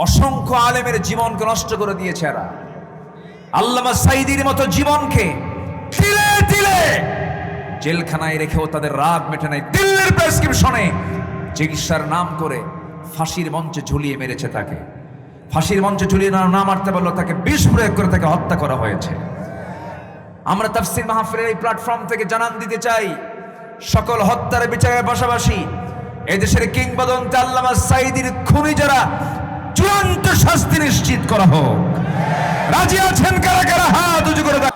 অসংখ্য আলেমের জীবনকে নষ্ট করে দিয়েছে এরা। আল্লামা সাঈদীর মতো জীবনকে তিলে তিলে জেলখানায় রেখেও তাদের রাগ মেটে নাই। দিল্লির প্রেসক্রিপশনে চিকিৎসার নাম করে ফাঁসির মঞ্চে ঝুলিয়ে মেরেছে তাকে। ফাঁসির মঞ্চে ঝুলিয়ে না মারতে পারলো তাকে বিষ প্রয়োগ করে তাকে হত্যা করা হয়েছে। আমরা তাফসীর মাহফিলের এই প্ল্যাটফর্ম থেকে জানান দিতে চাই, সকল হত্যার বিচারের পাশাপাশি এদেশের কিংবদন্তি আল্লামা সাঈদীর খুনি যারা চূড়ান্ত শাস্তি নিশ্চিত করা হোক। রাজি আছেন কারা কারা? হাত উঁচু করে দেন।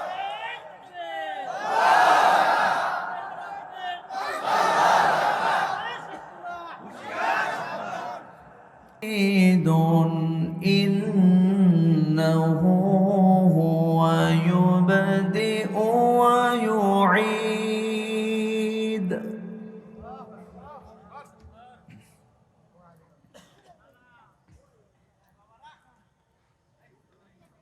ইন্নাহু হুয়া ইউবদিউ ওয়া ইউঈদ।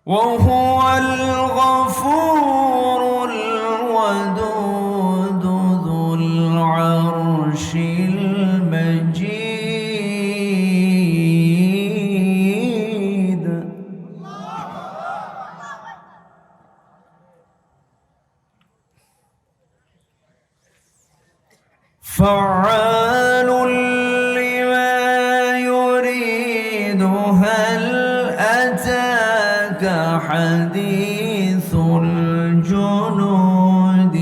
وهو الغفور الودود ذو العرش المجيد. فعال لما يريد. هل أتاك حديث الجنود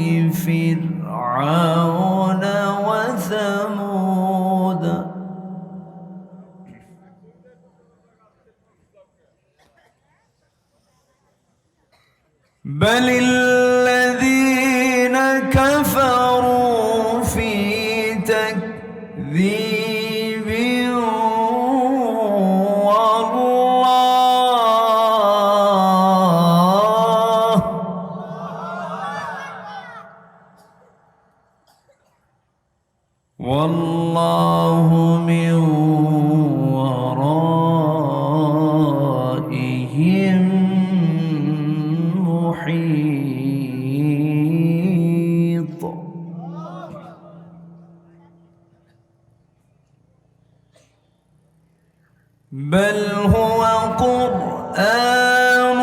فرعون وثمود. بل الذين كفروا في تكذيب والله من ورائهم محيط. بل هو قرآن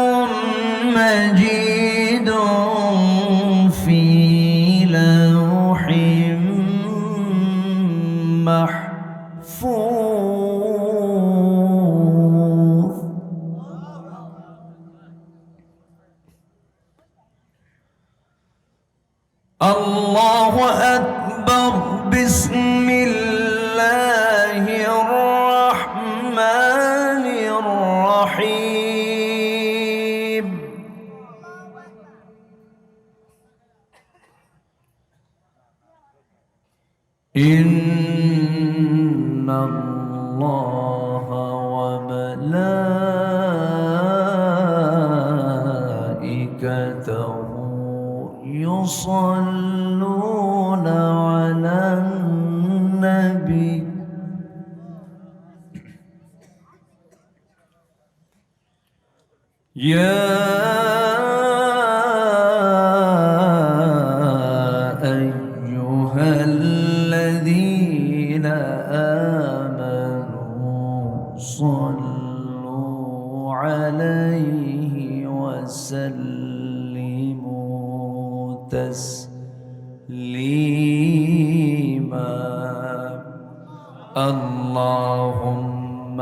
مجيد في لوح محفوظ. الله أكبر. بسم الله الرحمن الرحيم. إن الله وملائكته يصلون على النبي. يا أيها الذين آمنوا صلوا عليه وسلموا تسليما. اللهم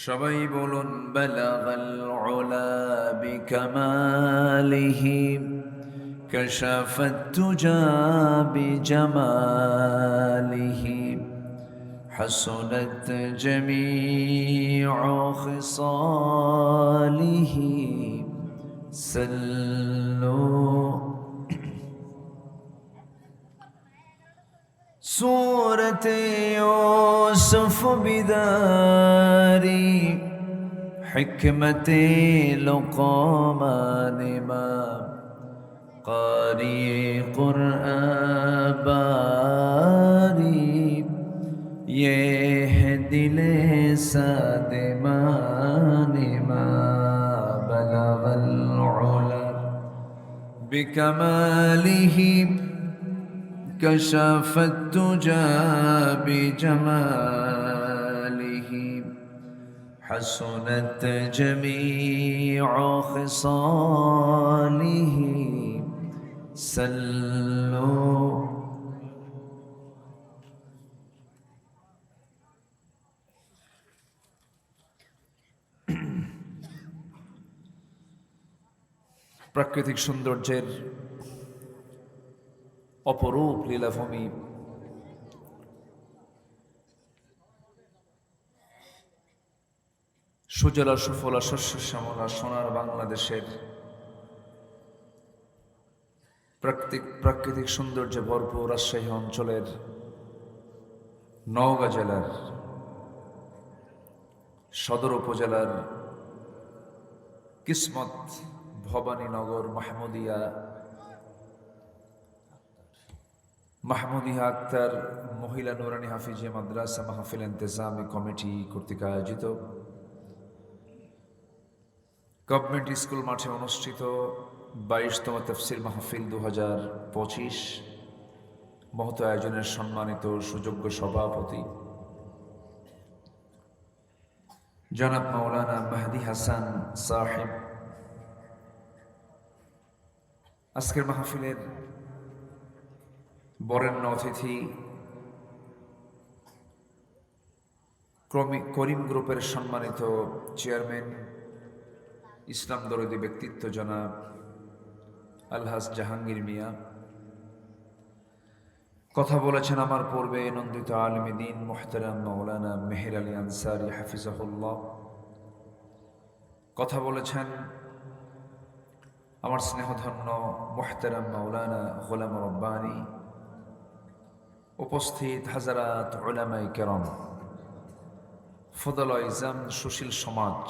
সবাই বলুন বালাগাল উলা বিকামালিহি কাশাফাত তুজা বিজামালিহি হাসনাত জামিউ খিসালিহি সাল্লু. سورة يوسف بداري حكمة لقمان ما قارئ قرآن باري ये है दिले سادمان ما بلغ العلا بكماله كشف الدجى بجماله حسنت جميع خصاله سلوا প্রাকৃতিক সৌন্দর্যের অপরূপ লীলাভূমি সুজলা সুফলা শস্য শ্যামলা সোনার বাংলাদেশের প্রাকৃতিক সৌন্দর্যে ভরপুর রাজশাহী অঞ্চলের নওগাঁ জেলার সদর উপজেলার কিসমত ভবানীনগর মাহমুদিয়া আক্তার মহিলা নুরানি হাফিজিয়া মাদ্রাসা মাহফিল ইন্তেজামি কমিটি কর্তৃক আয়োজিত গভর্নমেন্ট স্কুল মাঠে অনুষ্ঠিত 22তম তাফসীর মাহফিল 2025 মহত আয়োজনের সম্মানিত সুযোগ্য সভাপতি জনাব মাওলানা মেহেদী হাসান সাহেব, আজকের মাহফিলের বরেণ্য অতিথি করিম গ্রুপের সম্মানিত চেয়ারম্যান ইসলাম দরদি ব্যক্তিত্ব জনাব আলহাজ জাহাঙ্গীর মিয়া, কথা বলেছেন আমার পূর্বে নন্দিত আলেমে দ্বীন মুহতারাম মাওলানা মেহের আলী আনসারী হাফিজাহুল্লাহ, কথা বলেছেন আমার স্নেহধন্য মুহতারাম মাওলানা গোলাম রব্বানী, উপস্থিত হাজারাত উলামায়ে কেরাম, ফদল ইজাম, সুশীল সমাজ,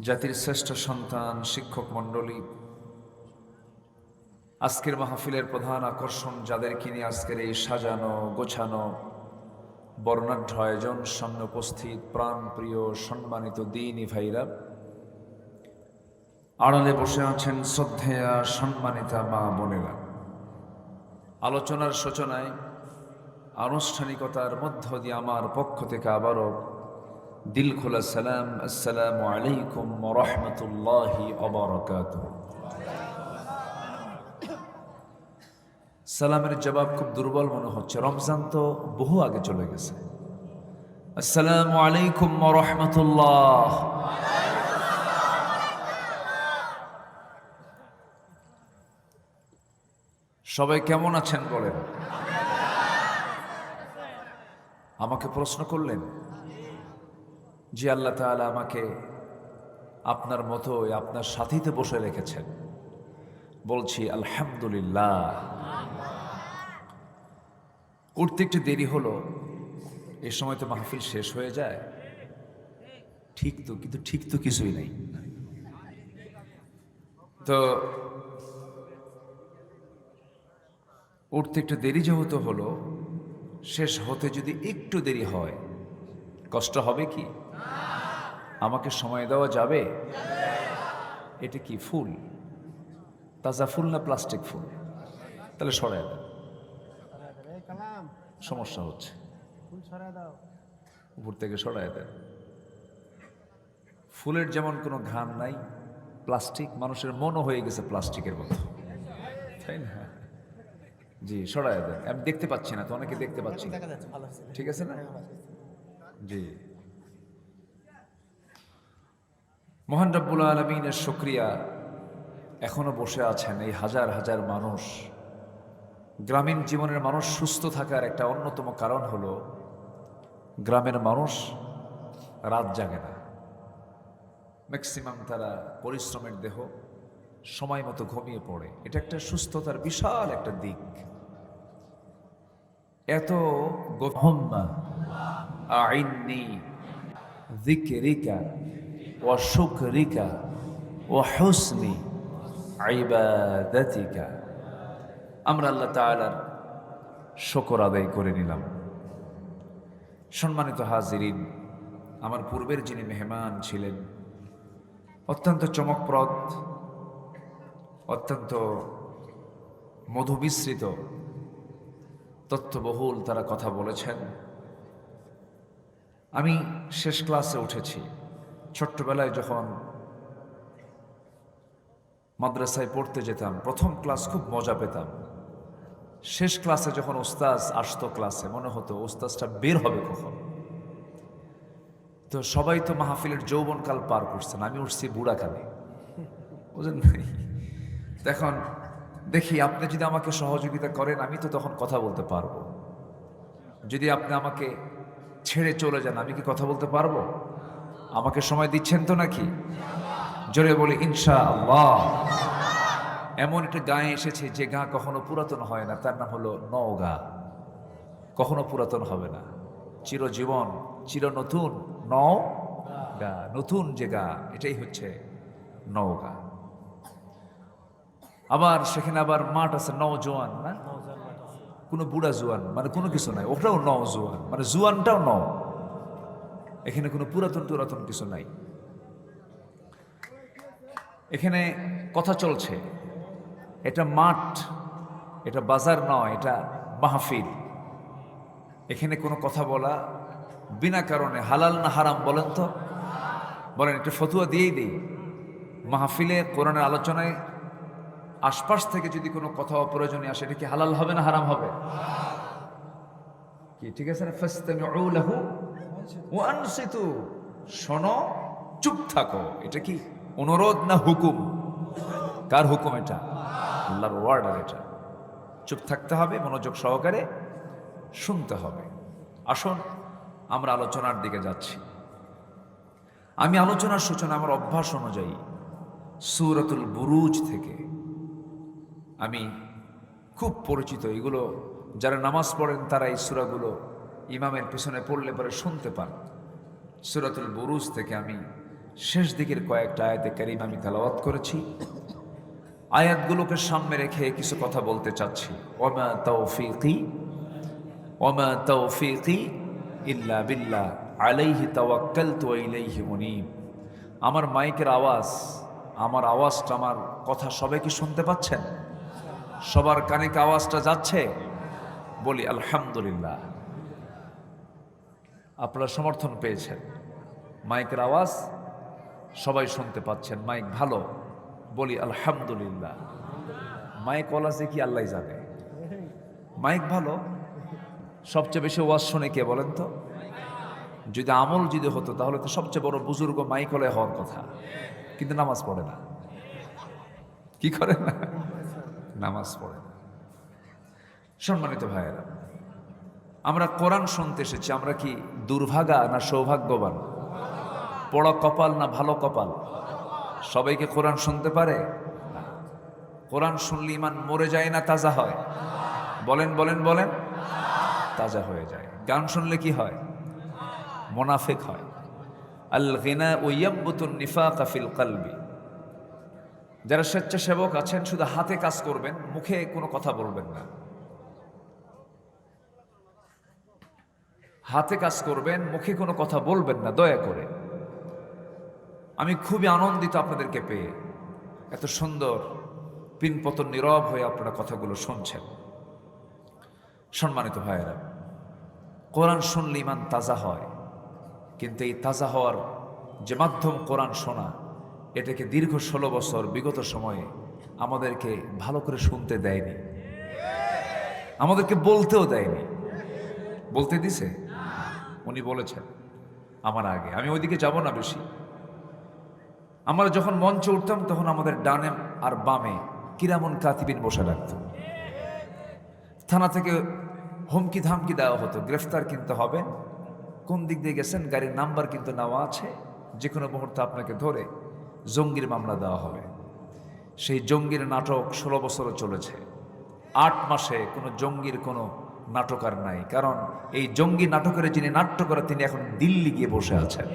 জাতির শ্রেষ্ঠ সন্তান, শিক্ষক মণ্ডলী, আজকের মাহফিলের প্রধান আকর্ষণ যাদেরকে নিয়ে আজকের এই সাজানো গোছানো বর্ণাঢ্য আয়োজন, সামনে উপস্থিত প্রাণপ্রিয় সম্মানিত দ্বীনী ভাইরা, আড়ালে বসে আছেন শ্রদ্ধেয়া সম্মানিতা মা বোনেরা। আলোচনার সূচনায় আনুষ্ঠানিকতার মধ্য দিয়ে আমার পক্ষ থেকে আবারও দিল খোলা সালাম, আসসালামু আলাইকুম ওয়া রাহমাতুল্লাহি ওয়া বারাকাতুহু। সালামের জবাব খুব দুর্বল মনে হচ্ছে, রমজান তো বহু আগে চলে গেছে। আসসালামু আলাইকুম ওয়া রাহমাতুল্লাহ। সবাই কেমন আছেন বলেন? আমাকে প্রশ্ন করলেন, জি আল্লাহ তাআলা আমাকে আপনার মতো আপনার সাথীতে বসে রেখেছেন। বলছি আলহামদুলিল্লাহ। উঠতে একটু দেরি হলো, এই সময় তো মাহফিল শেষ হয়ে যায়, ঠিক তো, কিন্তু ঠিক তো কিছুই নেই। তো উঠতে একটু দেরি যেহেতু হলো, শেষ হতে যদি একটু দেরি হয় কষ্ট হবে কি? আমাকে সময় দেওয়া যাবে? এটা কি ফুল, তাজা ফুল না প্লাস্টিক ফুল? তাহলে সরাই দেন, সমস্যা হচ্ছে, উপর থেকে সরাই দেন। ফুলের যেমন কোনো ঘ্রাণ নাই, প্লাস্টিক, মানুষের মনও হয়ে গেছে প্লাস্টিকের মতো, তাই না? জি সরাই দেন, আমি দেখতে পাচ্ছি না তো, অনেকে দেখতে পাচ্ছি না, ঠিক আছে না? জি, মহান রব্বুল আলামিনের শুকরিয়া, এখনো বসে আছেন এই হাজার হাজার মানুষ। গ্রামীণ জীবনের মানুষ সুস্থ থাকার একটা অন্যতম কারণ হলো গ্রামের মানুষ রাত জাগে না, ম্যাক্সিমাম তারা পরিশ্রমের দেহ সময় মতো ঘুমিয়ে পড়ে। এটা একটা সুস্থতার বিশাল একটা দিক। এত গোহম্মা আইন্নি যিকরিকা ওয়া শুকরিকা ওয়া হুসনি ইবাদাতিকা, আমরা আল্লাহ তাআলার শুকর আদায় করে নিলাম। সম্মানিত হাজিরিন, আমার পূর্বের যিনি মেহমান ছিলেন, অত্যন্ত চমকপ্রদ, অত্যন্ত মধুমিশ্রিত, তথ্যবহুল তারা কথা বলেছেন। আমি শেষ ক্লাসে উঠেছি। ছোট্টবেলায় যখন মাদ্রাসায় পড়তে যেতাম, প্রথম ক্লাস খুব মজা পেতাম। শেষ ক্লাসে যখন ওস্তাজ আসতো ক্লাসে, মনে হতো ওস্তাজটা বের হবে কখন। তো সবাই তো মাহফিলের যৌবনকাল পার করছেন, আমি উঠছি বুড়াকালে, বুঝলেন নাই? এখন দেখি আপনি যদি আমাকে সহযোগিতা করেন, আমি তো তখন কথা বলতে পারবো। যদি আপনি আমাকে ছেড়ে চলে যান, আমি কি কথা বলতে পারবো? আমাকে সময় দিচ্ছেন তো নাকি? জোরে বলি ইনশাআল্লাহ। এমন একটা গায়ে এসেছে যে গা কখনো পুরাতন হয় না, তার নাম হলো নওগাঁ। কখনো পুরাতন হবে না, চিরজীবন, চির নতুন। নওগাঁ, নতুন যে গা, এটাই হচ্ছে নওগাঁ। আবার সেখানে আবার মাঠ আছে নওজোয়ান, না কোনো বুড়া জোয়ান মানে কোনো কিছু নাই, ওটাও নওজোয়ান মানে জোয়ানটাও নও। এখানে কোনো পুরাতন টুরাতন কিছু নাই। এখানে কথা চলছে, এটা মাঠ, এটা বাজার নয়, এটা মাহফিল। এখানে কোনো কথা বলা বিনা কারণে হালাল না হারাম বলেন তো? বলেন, একটা ফতুয়া দিয়েই দিই। মাহফিলে কোরআনের আলোচনায় আশপাশ থেকে যদি কোনো কথা অপ্রয়োজনীয় আসে, এটা কি হালাল হবে না হারাম হবে? কি ঠিক আছে না? ফাসতামিউ লাহু ওয়া আনসিতু, শোনো, চুপ থাকো। এটা কি অনুরোধ না হুকুম? কার হুকুম এটা? আল্লাহর ওয়ার্ডার এটা। চুপ থাকতে হবে, মনোযোগ সহকারে শুনতে হবে। আসুন আমরা আলোচনার দিকে যাচ্ছি। আমি আলোচনার সূচনা আমার অভ্যাস অনুযায়ী সূরাতুল বুরুজ থেকে। আমি খুব পরিচিত, এগুলো যারা নামাজ পড়েন তারা এই সূরাগুলো ইমামের পিছনে পড়লে পরে শুনতে পান। সূরাতুল বুরুজ থেকে আমি শেষ দিকের কয়েকটা আয়াতে কারিমা আমি তেলাওয়াত করেছি। আয়াতগুলোকে সামনে রেখে কিছু কথা বলতে চাচ্ছি। ওয়ামা তাওফীকি ইল্লা বিল্লাহ আলাইহি তাওয়াক্কালতু ওয়া ইলাইহি মুনীব। আমার মাইকের আওয়াজ, আমার আওয়াজটা, আমার কথা সবাই কি শুনতে পাচ্ছেন? সবার কানে কি আওয়াজটা যাচ্ছে? বলি আলহামদুলিল্লাহ। আপনারা সমর্থন পেয়েছেন, মাইকের আওয়াজ সবাই শুনতে পাচ্ছেন, মাইক ভালো, বলি আলহামদুলিল্লাহ। মাইক ওয়ালা যে কি আল্লাহ জানে। মাইক ভালো, সবচেয়ে বেশি ওয়াজ শুনে কে বলেন তো? যদি আমল যদি হতো তাহলে তো সবচেয়ে বড় বুজুর্গ মাইক ওয়ালা হওয়ার কথা, কিন্তু নামাজ পড়ে না। কি করে না? নামাজ পড়ে না। সম্মানিত ভাইয়েরা, আমরা কোরআন শুনতে এসেছি। আমরা কি দুর্ভাগা না সৌভাগ্যবান? পড়া কপাল না ভালো কপাল? সবাইকে কোরআন শুনতে পারে না। কোরআন শুনলে ইমান মরে যায় না তাজা হয়? বলেন বলেন বলেন, তাজা হয়ে যায়। গান শুনলে কি হয়? মুনাফিক হয়। আল গিনা ইয়াবতুন নিফাকা ফিল কলবি। যারা স্বেচ্ছাসেবক আছেন, শুধু হাতে কাজ করবেন, মুখে কোনো কথা বলবেন না। হাতে কাজ করবেন, মুখে কোনো কথা বলবেন না, দয়া করে। আমি খুবই আনন্দিত আপনাদেরকে পেয়ে। এত সুন্দর পিনপতন নীরব হয়ে আপনারা কথাগুলো শুনছেন। সম্মানিত ভাইয়েরা, কোরআন শুনলে ইমান তাজা হয়, কিন্তু এই তাজা হওয়ার যে মাধ্যম কোরআন শোনা, এটাকে দীর্ঘ 16 বছর বিগত সময়ে আমাদেরকে ভালো করে শুনতে দেয়নি, আমাদেরকে বলতেও দেয়নি। বলতে দিছে? উনি বলেছেন আমার আগে, আমি ওইদিকে যাব না বেশি। আমরা যখন মঞ্চে উঠতাম তখন আমাদের ডানে আর বামে কিরামুন কাতিবিন বসে রাখত। থানা থেকে হুমকি ধামকি দেওয়া হতো, গ্রেফতার কিন্তু হবে, কোন দিক দিয়ে গেছেন, গাড়ির নাম্বার কিন্তু নেওয়া আছে, যে কোনো মুহূর্তে আপনাকে ধরে জঙ্গির মামলা দেওয়া হবে। সেই জঙ্গির নাটক 16 বছরও চলেছে। 8 মাসে কোনো জঙ্গির কোনো নাটক আর নাই, কারণ এই জঙ্গি নাটকের যিনি নাট্য করে তিনি এখন দিল্লি গিয়ে বসে আছেন।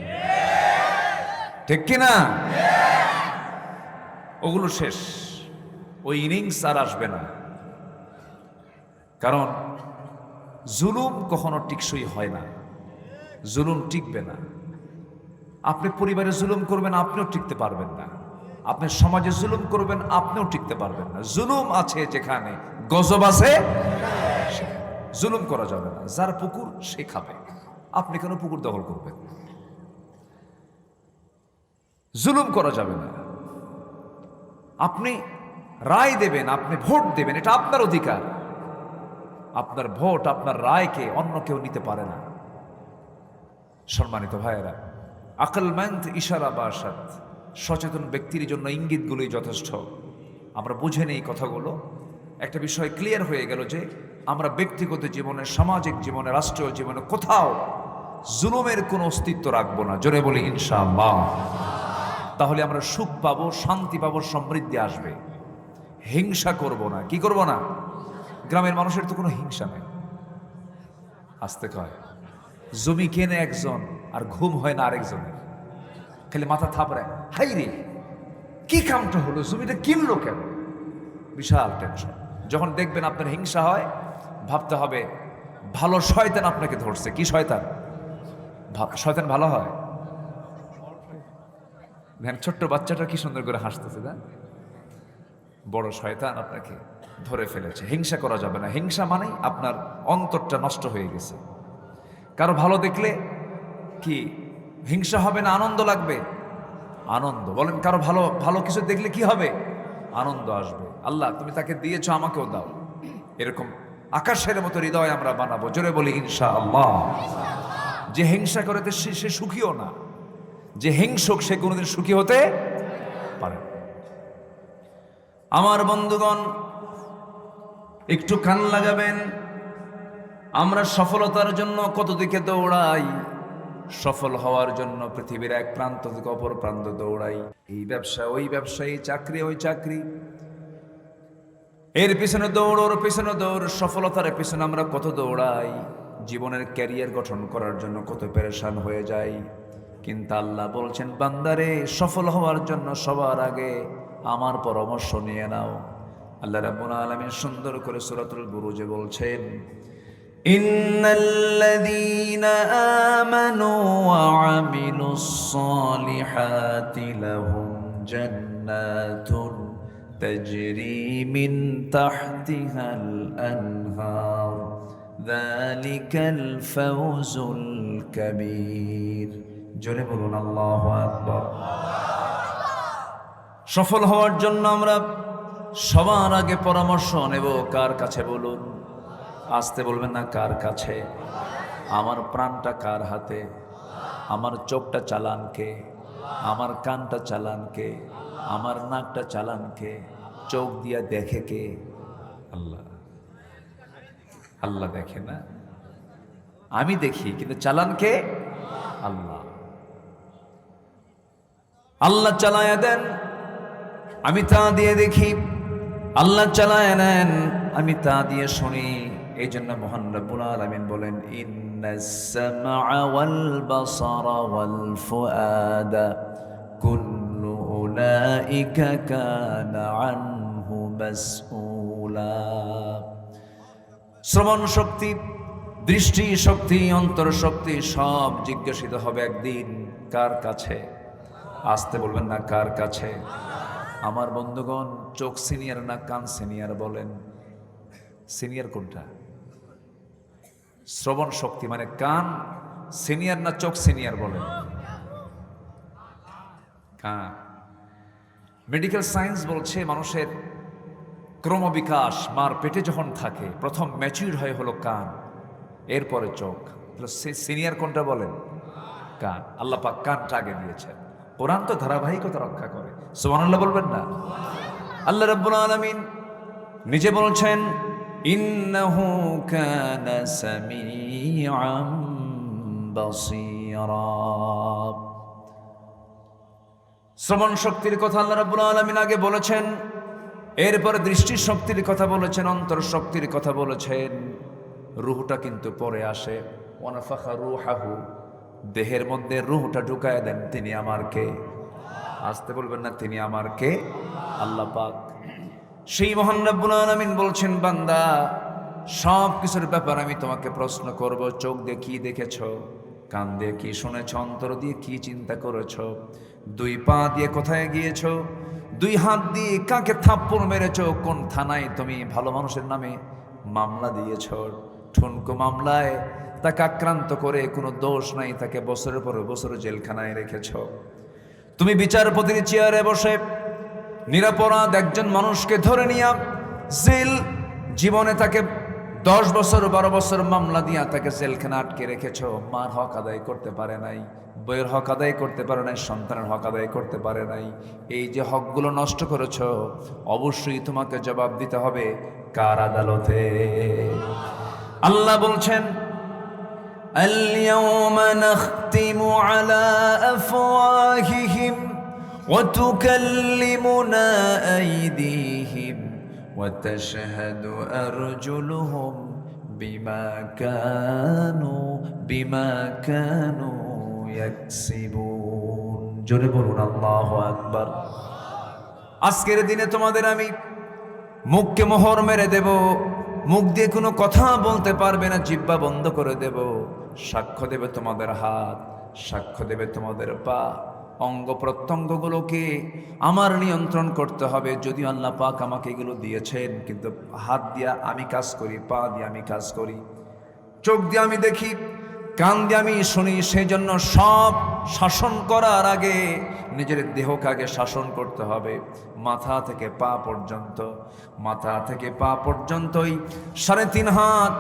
ঠিক কিনা? ওগুলো শেষ, ওই ইনিংস আর আসবে না। কারণ জুলুম কখনো টিকসই হয় না, জুলুম টিকবে না। আপনি পরিবারে জুলুম করবেন, আপনিও টিকতে পারবেন না। আপনি সমাজে জুলুম করবেন, আপনিও টিকতে পারবেন না। জুলুম আছে যেখানে, গজব আছে সেখানে। জুলুম করা যাবে না। যার পুকুর সে খাবে। আপনি কেন পুকুর দখল করবেন? জুলুম করা যাবে না। আপনি রায় দেবেন, আপনি ভোট দেবেন, এটা আপনার অধিকার। আপনার ভোট, আপনার রায়কে অন্য কেউ নিতে পারে না। সম্মানিত ভাইয়েরা, আকলমন্দ ইশারা বাসাত, সচেতন ব্যক্তির জন্য ইঙ্গিতগুলোই যথেষ্ট। আমরা বুঝে নেই কথাগুলো। একটা বিষয় ক্লিয়ার হয়ে গেল যে আমরা ব্যক্তিগত জীবনে, সামাজিক জীবনে, রাষ্ট্রীয় জীবনে কোথাও জুলুমের কোনো অস্তিত্ব রাখবো না। জোরে বলি ইনশাআল্লাহ। তাহলে আমরা সুখ পাবো, শান্তি পাবো, সমৃদ্ধি আসবে। হিংসা করব না। কি করব না? গ্রামের মানুষের তো কোনো হিংসা নেই। আসতে কয় জমি কেনে একজন আর ঘুম হয় না আরেকজনের, খালি মাথা থাপড়ায়, হাই রে কি কামটা হলো, জমিটা কিনলো কেন? বিশাল টেনশন। যখন দেখবেন আপনার হিংসা হয়, ভাবতে হবে ভালো শয়তান আপনাকে ধরছে। কি শয়তান? শয়তান ভালো হয়? ছোট্ট বাচ্চাটা কি সুন্দর করে হাসতেছে না? বড় শয়তান আপনাকে ধরে ফেলেছে। হিংসা করা যাবে না। হিংসা মানেই আপনার অন্তরটা নষ্ট হয়ে গেছে। কারো ভালো দেখলে কি হিংসা হবে না আনন্দ লাগবে? আনন্দ। বলেন কারো ভালো ভালো কিছু দেখলে কি হবে? আনন্দ আসবে। আল্লাহ তুমি তাকে দিয়েছো, আমাকেও দাও। এরকম আকাশের মতো হৃদয় আমরা বানাবো। জোরে বলি ইনশাআল্লাহ। যে হিংসা করে সে সুখীও না। যে হিংসুক সে কোনোদিন সুখী হতে পারে। আমার বন্ধুগণ, একটু কান লাগাবেন। আমরা সফলতার জন্য কত দিকে দৌড়াই, সফল হওয়ার জন্য পৃথিবীর এক প্রান্ত থেকে অপর প্রান্ত দৌড়াই। এই ব্যবসা ওই ব্যবসা, এই চাকরি ওই চাকরি, এর পিছনে দৌড়, ওর পিছনে দৌড়। সফলতার পিছনে আমরা কত দৌড়াই, জীবনের ক্যারিয়ার গঠন করার জন্য কত পেরেশান হয়ে যাই। কিন্তু আল্লাহ বলছেন, বান্দারে সফল হওয়ার জন্য সবার আগে আমার পরামর্শ নিয়ে নাও। আল্লাহ রাব্বুল আলামিন সুন্দর করে সূরাতুল বুরুজে বলছেন, ইন্নাল্লাযীনা আমানু ওয়া আমিলুস সালিহাতি লাহুম জান্নাতুন তাজরি মিন তাহতিহাল আনহার যালিকাল ফাওজুল কাবীর। জোরে বলুন আল্লাহু আকবার। সফল হওয়ার জন্য আমরা সবার আগে পরামর্শ নেব কার কাছে? বলুন। আসতে বলবেন না, কার কাছে? আমার প্রাণটা কার হাতে? আমার চোখটা চালান কে? আমার কানটা চালান কে? আমার নাকটা চালান কে? চোখ দিয়া দেখে কে? আল্লাহ। আল্লাহ দেখে না? আমি দেখি, কিন্তু চালান কে? আল্লাহ। আল্লাহ চালায়া দেন, আমি তা দিয়ে দেখি। আল্লাহ চালায়া নেন, আমি তা দিয়ে শুনি। এই জন্য মহান রব্বুল আলামিন বলেন, ইন্নাস সামআ ওয়াল বাসারা ওয়াল ফুআদা কুল্লু উলাইকা কানা আনহু মাসউলা। শ্রবণ শক্তি, দৃষ্টি শক্তি, অন্তর শক্তি সব জিজ্ঞাসিত হবে একদিন। কার কাছে? আসতে বলবেন না, কার কাছে? আমার বন্ধুগণ, চোখ সিনিয়র না কান সিনিয়র? বলেন সিনিয়র কোনটা? শ্রবণ শক্তি মানে কান সিনিয়র না চোখ সিনিয়র? বলেন কান। মেডিকেল সায়েন্স বলছে মানুষের ক্রমবিকাশ মার পেটে যখন থাকে প্রথম ম্যাচিউর হয়ে হলো কান, এরপরে চোখ। সিনিয়র কোনটা? বলেন কান। আল্লাহ পাক কানটা আগে দিয়েছেন। কোরআন তো ধারাবাহিকতা রক্ষা করে। সুবহানাল্লাহ বলবেন না? আল্লাহ রাব্বুল আলামিন নিজে বলছেন, ইন্নাহু কানা সামিআম বাসীরা। শ্রবণ শক্তির কথা আল্লাহ রাব্বুল আলামিন আগে বলেছেন, এরপরে দৃষ্টি শক্তির কথা বলেছেন, অন্তর শক্তির কথা বলেছেন। রূহটা কিন্তু পরে আসে। ওয়ানাফাখা রূহাহু, দেহের মধ্যে রূহটা ঢুকায় দেন তিনি আমার কে? আসতে বলবেন না, তিনি আমার কে? আল্লাহ পাক। সেই মহান রব্বুল আলামিন বলছেন, বান্দা সব কিছুর ব্যাপারে আমি তোমাকে প্রশ্ন করব। চোখ দিয়ে কি দেখেছো? কান দিয়ে কি শুনেছ, অন্তর দিয়ে কি চিন্তা করেছ, দুই পা দিয়ে কোথায় গিয়েছ, দুই হাত দিয়ে কাকে থাপ্পড় মেরেছ, কোন থানায় তুমি ভালো মানুষের নামে মামলা দিয়েছ, ঠুনকো মামলায় তাকে আক্রান্ত করে কোনো দোষ নাই, তাকে বছরের পর বছর জেলখানায় রেখেছ। তুমি বিচারপতির চেয়ারে বসে নিরপরাধ একজন মানুষকে ধরে নিয়ে জেল জীবনে তাকে 10 বছর 12 বছর মামলা দিয়া তাকে জেলখানা আটকে রেখেছ। মার হক আদায় করতে পারে নাই, বইয়ের হক আদায় করতে পারে নাই, সন্তানের হক আদায় করতে পারে নাই। এই যে হকগুলো নষ্ট করেছ, অবশ্যই তোমাকে জবাব দিতে হবে কার আদালতে? আল্লাহ বলছেন, اليوم نختم على أفواههم وتكلمنا أيديهم وتشهد أرجلهم بما كانوا يكسبون জোরে বলুন আল্লাহু আকবার। আজকের দিনে তোমাদের আমি মুখকে মোহর মেরে দেব, মুখ দিয়ে কোনো কথা বলতে পারবে না, জিহ্বা বন্ধ করে দেব। সাক্ষ্য দেবে তোমাদের হাত, সাক্ষ্য দেবে তোমাদের পা, অঙ্গ প্রত্যঙ্গগুলোকে আমার নিয়ন্ত্রণ করতে হবে। যদিও আল্লাহ পাক আমাকে এগুলো দিয়েছেন, কিন্তু হাত দিয়ে আমি কাজ করি, পা দিয়ে আমি কাজ করি, চোখ দিয়ে আমি দেখি, কান দিয়ে আমি শুনি। সেই জন্য সব শাসন করার আগে নিজের দেহকে আগে শাসন করতে হবে। মাথা থেকে পা পর্যন্ত, মাথা থেকে পা পর্যন্তই 3.5 হাত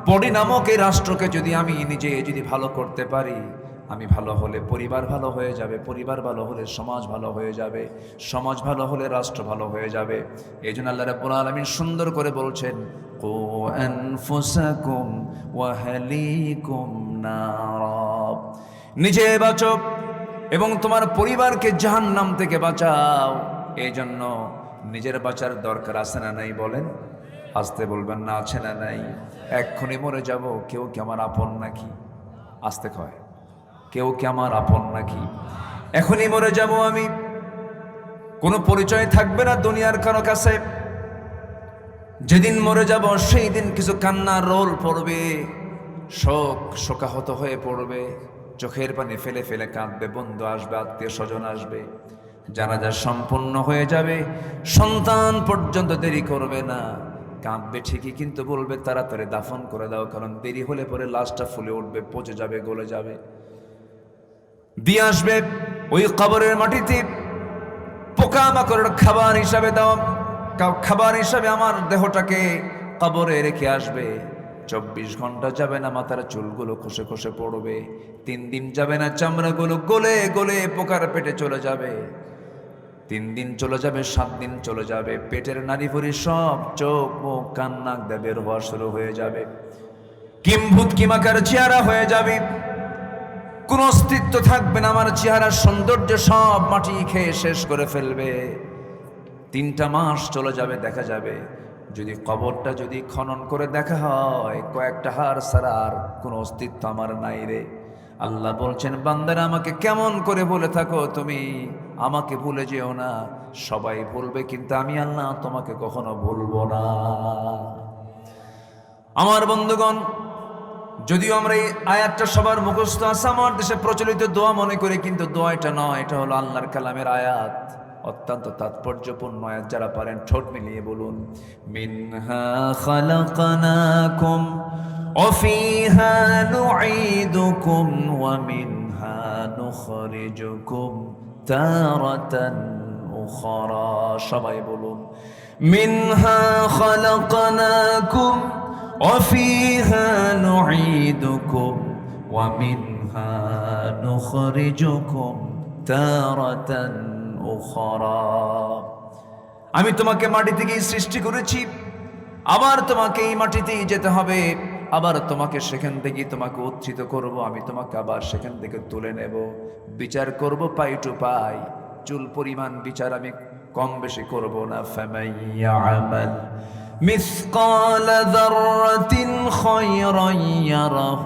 বডি নামক এই রাষ্ট্রকে যদি আমি নিজে যদি ভালো করতে পারি, আমি ভালো হলে পরিবার ভালো হয়ে যাবে, পরিবার ভালো হলে সমাজ ভালো হয়ে যাবে, সমাজ ভালো হলে রাষ্ট্র ভালো হয়ে যাবে। এই জন্য আল্লাহ রাব্বুল আলামিন সুন্দর করে বলছেন, কু আনফুসাকুম ওয়া আহলিকুম নারা, নিজে বাঁচো এবং তোমার পরিবারকে জাহান্নাম থেকে বাঁচাও। এই জন্য নিজের বাঁচার দরকার আছে না নাই? বলেন, আসতে বলবেন না, আছে না নাই? এক্ষুনি মরে যাব, কেউ কি আমার আপন নাকি? আসতে কয়, কেউ কি আমার আপন নাকি? এখনই মরে যাব আমি, কোনো পরিচয় থাকবে না দুনিয়ার কারো কাছে। যেদিন মরে যাব সেই দিন কিছু কান্নার রোল পড়বে, শোকাহত হয়ে পড়বে, চোখের পানি ফেলে ফেলে কাঁদবে, বন্ধু আসবে, আত্মীয় স্বজন আসবে, জানাজা সম্পূর্ণ হয়ে যাবে, সন্তান পর্যন্ত দেরি করবে না, কাঁদবে ঠিকই, কিন্তু বলবে তাড়াতাড়ি দাফন করে দাও, কারণ দেরি হলে পরে লাশটা ফুলে উঠবে, পচে যাবে, গলে যাবে। দিয়ে আসবে ওই কবরের মাটিতে পোকামাকড়ের খাবার হিসাবে দাও, খাবার হিসাবে আমার দেহটাকে কবরে রেখে আসবে। 24 ঘন্টা যাবে না মাথার চুলগুলো খসে খসে পড়বে, 3 দিন যাবে না চামড়াগুলো গলে গলে পোকার পেটে চলে যাবে, 3 দিন চলে যাবে, 7 দিন চলে যাবে, পেটের নাড়িভুড়ি সব চোখ মুখ কান নাক দিয়ে বের হওয়া শুরু হয়ে যাবে, কিম্ভূত কিমাকার চেহারা হয়ে যাবে, কোন অস্তিত্ব থাকবে না, আমার চেহারার সৌন্দর্য সব মাটি খেয়ে শেষ করে ফেলবে। 3টা মাস চলে যাবে, দেখা যাবে যদি কবরটা যদি খনন করে দেখা হয়, কয়েকটা হাড় ছাড়া আর কোনো অস্তিত্ব আমার নাই রে। আল্লাহ বলছেন, বান্দারা আমাকে কেমন করে বলে থাকো তুমি, আমাকে ভুলে যেও না। সবাই ভুলবে, কিন্তু আমি আল্লাহ তোমাকে কখনো ভুলবো না। আমার বন্ধুগণ, যদিও আমরা এই আয়াতটা সবার মুখস্থ আছে, আমার দেশে প্রচলিত দোয়া মনে করি, কিন্তু দোয়া এটা নয়, এটা হলো আল্লাহর কালামের আয়াত, অত্যন্ত তাৎপর্যপূর্ণ আয়াত। যারা পারেন ঠোঁট মিলিয়ে বলুন, মিনহা খালাকনাকুম ওয়া ফিহা নুঈদুকুম ওয়া মিনহা নুখরিজুকুম তারাতান উখরা। সবাই বলুন, মিনহা খালাকনাকুম وفيها نعيدكم ومنها نخرجكم تارة أخرى। আমি তোমাকে মাটি থেকে সৃষ্টি করেছি, আবার তোমাকে এই মাটিতেই যেতে হবে, আবার তোমাকে সেখান থেকে তোমাকে উত্থিত করব, আমি তোমাকে আবার সেখান থেকে তুলে নেব, বিচার করব পাই টু পাই, চুল পরিমাণ বিচার আমি কম বেশি করব না। ফামাইয়ামাল مثقال ذرة خيرا يره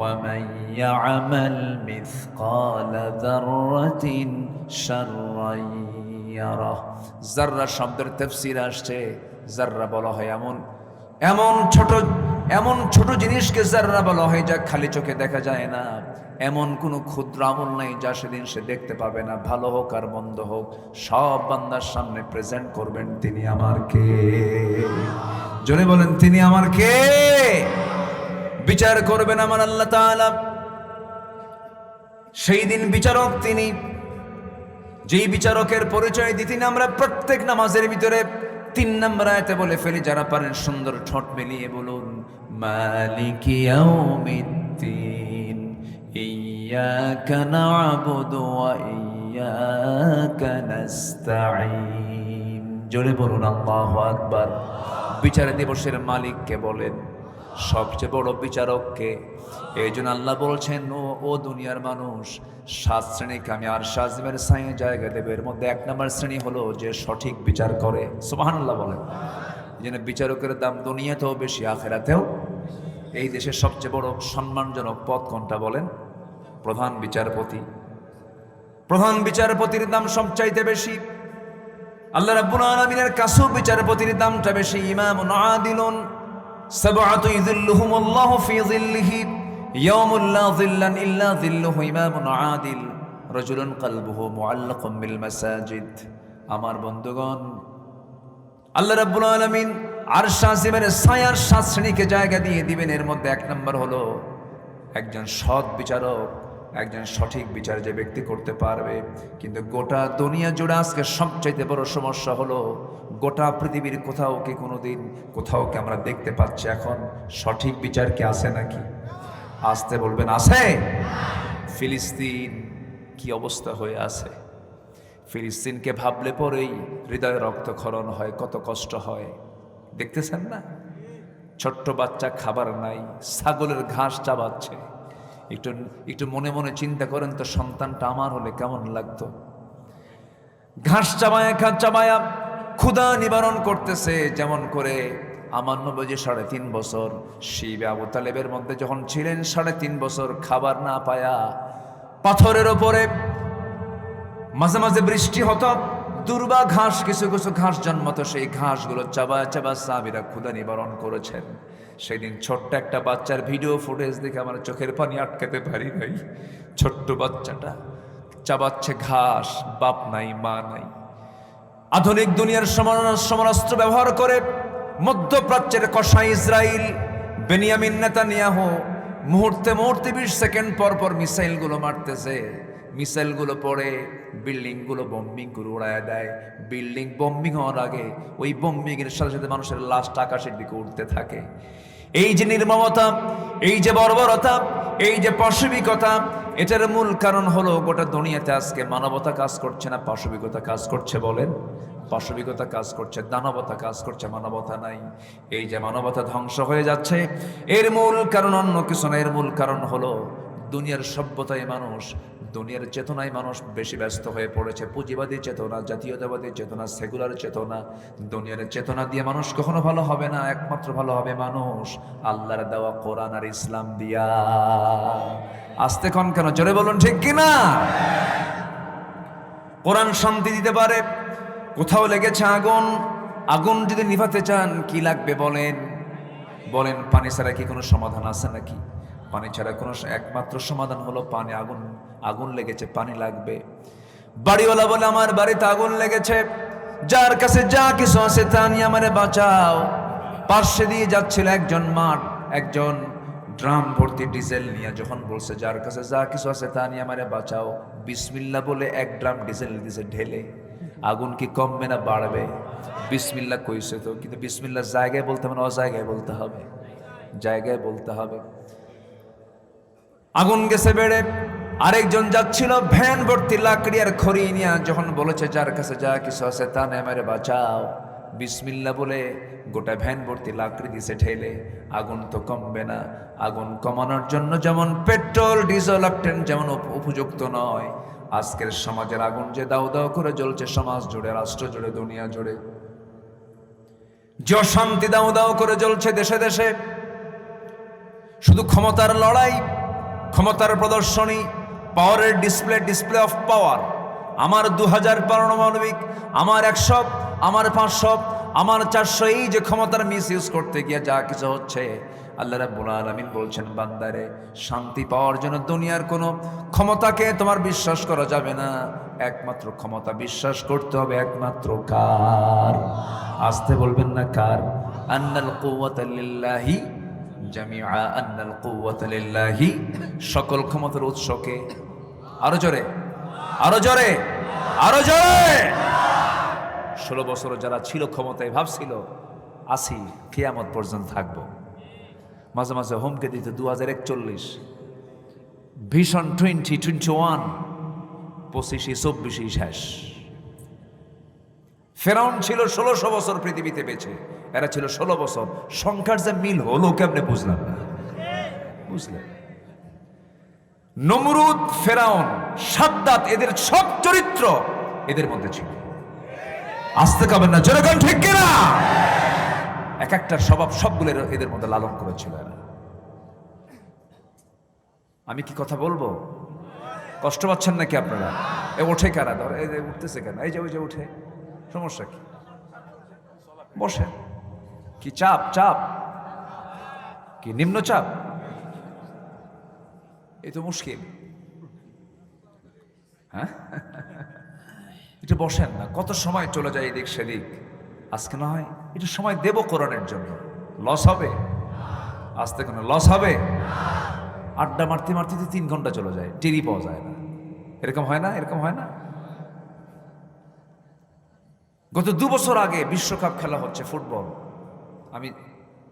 ومن يعمل مثقال ذرة شرا يره। জাররা শব্দের তাফসীর আসছে, জাররা বলা হয় এমন ছোট এমন ছোট জিনিসকে যাররা বলা হয় যা খালি চোখে দেখা যায় না, এমন কোনো ক্ষুদ্র আমল নাই যা সেদিন সে দেখতে পাবে না। ভালো হোক আর মন্দ হোক, সব বান্দার সামনে প্রেজেন্ট করবেন তিনি আমার কে। জোরে বলেন তিনি আমার কে। বিচার করবেন আমার আল্লাহ তাআলা। সেই দিন বিচারক তিনি, যেই বিচারকের পরিচয় দিতেন আমরা প্রত্যেক নামাজের ভিতরে 3 নম্বর আয়াতে বলে ফেলি, যারা পারেন সুন্দর ঠোঁট মিলিয়ে বলুন, মালিকি ইয়াউমিদ্দিন ইয়্যাকা না'বুদু ওয়া ইয়্যাকা নাস্তাঈন। জোরে বলুন আল্লাহু আকবার। বিচার দিবসের মালিককে বলেন, সবচেয়ে বড় বিচারককে। এই জন্য আল্লাহ বলছেন, ও দুনিয়ার মানুষ, 7 শ্রেণীকে আমি আরশ আজিমের ছায়ে জায়গা দেব। এর মধ্যে 1 নম্বর শ্রেণী হলো যে সঠিক বিচার করে। সুবহানাল্লাহ বলেন। এই জন্য বিচারকের দাম দুনিয়াতেও বেশি, আখিরাতেও। এই দেশের সবচেয়ে বড় সম্মানজনক পদ কোনটা বলেন? প্রধান বিচারপতি। প্রধান বিচারপতির দাম সবচাইতে বেশি। আল্লাহ রাব্বুল আলামিনের কাছেও বিচারপতির দামটা বেশি। ইমামুন আদিলুন সাবআতু ইযিল্লুহুমুল্লাহু ফি যিল্লিহি ইয়াউমুল লা যিল্লা ইল্লা যিল্লুহু। ইমামুন আদিল রাজুলুন কলবুহু মুআল্লাকুম বিল মাসাজিদ। আমার বন্ধুগণ, আল্লাহ রাব্বুল আলামিন আরশ আজিমের ছায়ার 7 শ্রেণীকে জায়গা দিয়ে দিবেন। এর মধ্যে 1 নম্বর হলো একজন সৎ বিচারক, একজন সঠিক বিচার যে ব্যক্তি করতে পারবে। কিন্তু গোটা দুনিয়া জুড়ে আজকে সবচাইতে বড় সমস্যা হলো, গোটা পৃথিবীর কোথাও কি কোনোদিন কোথাও কি আমরা দেখতে পাচ্ছি এখন সঠিক বিচার কি আছে নাকি? আসতে বলবেন আছে? ফিলিস্তিন কি অবস্থা হয়ে আছে! ফিলিস্তিনকে ভাবলে পরেই হৃদয়ে রক্তক্ষরণ হয়, কত কষ্ট হয়। দেখতেছেন না? ছোট্ট বাচ্চা খাবার নাই, ছাগলের ঘাস চাবাচ্ছে। একটু মনে মনে চিন্তা করেন তো, সন্তানটা আমার হলে কেমন লাগতো। ঘাস চাবায়া ক্ষুধা নিবারণ করতেছে। যেমন করে আমার নবী 3.5 বছর শিবে আবু তালেবের মধ্যে যখন ছিলেন, 3.5 বছর খাবার না পায়া পাথরের ওপরে মাঝে মাঝে বৃষ্টি হতো, দুর্বা ঘাস, কিছু কিছু ঘাস জন্মতো, সেই ঘাসগুলো চাবা সাহাবীরা ক্ষুধা নিবারণ করেছেন। সেদিন ছোট্ট একটা বাচ্চার ভিডিও ফুটেজ দেখে আমার চোখের পানি আটকাতে পারি নাই। ছোট্ট বাচ্চাটা চাবাচ্ছে ঘাস, বাপ নাই মা নাই। আধুনিক দুনিয়ার সমরাস্ত্র ব্যবহার করে মধ্যপ্রাচ্যের কসাই ইসরায়েল বেনিয়ামিন নেতানিয়াহু মুহূর্তে 20 সেকেন্ড পর পর মিসাইলগুলো মারতেছে। মিসাইলগুলো পড়ে বিল্ডিংগুলো বম্বিং করে উড়ায় দেয়। বিল্ডিং বম্বিং হওয়ার আগে ওই বম্বিংয়ের সাথে সাথে মানুষের লাশটা আকাশের দিকে উঠতে থাকে। এই যে নির্মমতা, এই যে বর্বরতা, এই যে পাশবিকতা, এটার মূল কারণ হলো গোটা দুনিয়াতে আজকে মানবতা কাজ করছে না, পাশবিকতা কাজ করছে। বলেন, পাশবিকতা কাজ করছে, দানবতা কাজ করছে, মানবতা নাই। এই যে মানবতা ধ্বংস হয়ে যাচ্ছে, এর মূল কারণ অন্য কিছু না। এর মূল কারণ হলো দুনিয়ার সভ্যতায় মানুষ, দুনিয়ার চেতনায় মানুষ বেশি ব্যস্ত হয়ে পড়েছে। পুঁজিবাদী চেতনা, জাতীয়তাবাদী চেতনা, সেকুলার চেতনা। দুনিয়ার চেতনা দিয়ে মানুষ কখনো ভালো হবে না। একমাত্র ভালো হবে মানুষ আল্লাহর দেওয়া কোরআন আর ইসলাম দিয়া। আস্তে কন কেন, জোরে বলুন ঠিক কিনা? কোরআন শান্তি দিতে পারে। কোথাও লেগেছে আগুন, আগুন যদি নিভাতে চান কি লাগবে বলেন? বলেন, পানি ছাড়া কি কোনো সমাধান আছে নাকি? পানি ছাড়া কোনো একমাত্র সমাধান হলো পানি। আগুন লেগেছে, পানি লাগবে। বাড়িওয়ালা বলে, আমার বাড়িতে আগুন লেগেছে, যার কাছে যা কিছু আছে তা নিয়ে আমারে বাঁচাও। পাশে দিয়ে যাচ্ছিল একজন ড্রাম ভর্তি ডিজেল নিয়ে, যখন বলছে যার কাছে যা কিছু আছে তা নিয়ে আমারে বাঁচাও, বিসমিল্লাহ বলে 1 ড্রাম ডিজেল দিছে ঢেলে। আগুন কি কমবে না বাড়বে? বিসমিল্লাহ কইছে তো, কিন্তু বিসমিল্লাহ জায়গায় বলতে হবে না অজায়গায় বলতে হবে? জায়গায় বলতে হবে। আগুন গেছে বেড়ে। আরেকজন যাচ্ছিল ভ্যান ভর্তি লাকড়ি আর খড়ি নিয়ে, যখন বলেছে যার কাছে যা কিছু আছে তা নিয়ে আমারে বাঁচাও, বিসমিল্লাহ বলে গোটা ভ্যান ভর্তি লাকড়ি দিছে ঠেলে। আগুন তো কমবে না। আগুন কমানোর জন্য যেমন পেট্রোল, ডিজেল, অকটেন যেমন উপযুক্ত নয়, আজকের সমাজের আগুন যে দাও দাও করে জ্বলছে সমাজ জুড়ে, রাষ্ট্র জুড়ে, দুনিয়া জুড়ে, যে অশান্তি দাও দাও করে জ্বলছে দেশে দেশে, শুধু ক্ষমতার লড়াই, ক্ষমতার প্রদর্শনী, পাওয়ারের ডিসপ্লে অফ পাওয়ার। আমার 2000 পারমাণবিক, আমার 100, আমার 500, আমার 400 এই যে ক্ষমতার মিস ইউজ করতে গিয়ে যা কিছু হচ্ছে, আল্লাহ রাব্বুল আলামিন বলছেন বান্দারে শান্তি পাওয়ার জন্য দুনিয়ার কোনো ক্ষমতাকে তোমার বিশ্বাস করা যাবে না, একমাত্র ক্ষমতা বিশ্বাস করতে হবে একমাত্র কার? আসতে বলবেন না কার? আন্নাল কুওয়াতা লিল্লাহি জামিআ, আন্নাল কুওয়াতা লিল্লাহি, সকল ক্ষমতার উৎসকে। আরো জোরে, আরো জোরে, আরো জোরে। 16 বছর যারা ছিল ক্ষমতায় ভাবছিল আসি কিয়ামত পর্যন্ত থাকবো, মাঝে মাঝে হুমকে দিত 2041 ভীষণ 2021, 25-24 শেষ। ফেরাউন ছিল 1600 বছর পৃথিবীতে বেঁচে, এরা ছিল 16 বছর। সংখ্যার যে মিল হলো কেমনে বুঝলাম না, বুঝলেন? নমরুদ, ফেরাউন, সাদ্দাত, এদের সব চরিত্র এদের মধ্যে ছিল। আসতে কাবেন না, যেরকম ঠিক কিনা? এক একটা স্বভাব সবগুলো এদের মধ্যে লালন করেছিল এরা। আমি কি কথা বলবো? কষ্ট পাচ্ছেন নাকি আপনারা? এ ওঠে কারা? ধর এই যে উঠতেছে কেন? এই যে ওই যে উঠে, সমস্যা কি? বসে। কি চাপ? চাপ কি নিম্নচাপ? এই তো মুশকিল। হ্যাঁ, একটু বসেন না, কত সময় চলে যায় এদিক সেদিক। আজকে না হয় একটু সময় দেব কোরআনের জন্য। লস হবে? আজকে কোনো লস হবে? আড্ডা মারতে মারতে 3 ঘন্টা চলে যায়, টেরি পাওয়া যায় না। এরকম হয় না? এরকম হয় না? গত 2 বছর আগে বিশ্বকাপ খেলা হচ্ছে ফুটবল, আমি